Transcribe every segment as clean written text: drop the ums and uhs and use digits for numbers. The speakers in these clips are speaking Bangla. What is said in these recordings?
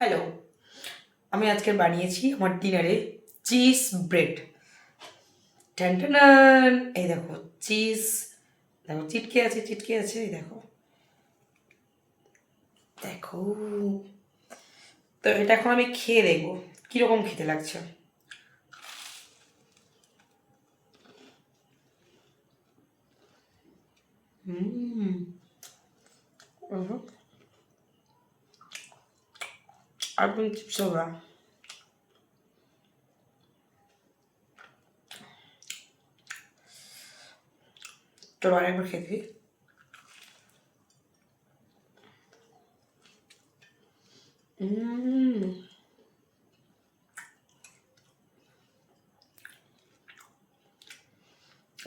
হ্যালো, আমি আজকে বানিয়েছি আমার ডিনারে চিজ ব্রেড। ট্যান্টানান, এই দেখো চিজ, দেখো চিটকে আছে চিটকে আছে, এই দেখো দেখো। তো এটা এখন আমি খেয়ে দেখবো কীরকম খেতে লাগছে। হুম, একদম চিপস ওরা। চলো আরেকবার খেয়ে দিই। হুম,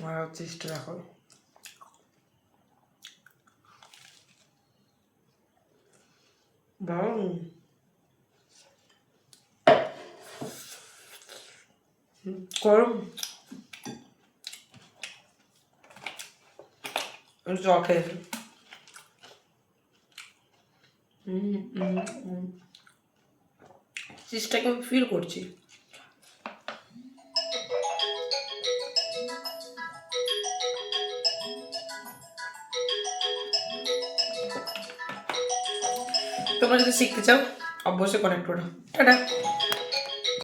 আর চিজটা দেখো। বাউ, গরম জল খেয়েছি। চিজটাকে আমি ফিল করছি। তোমরা যদি শিখতে চাও অবশ্যই কনেক্ট করো। টাটা।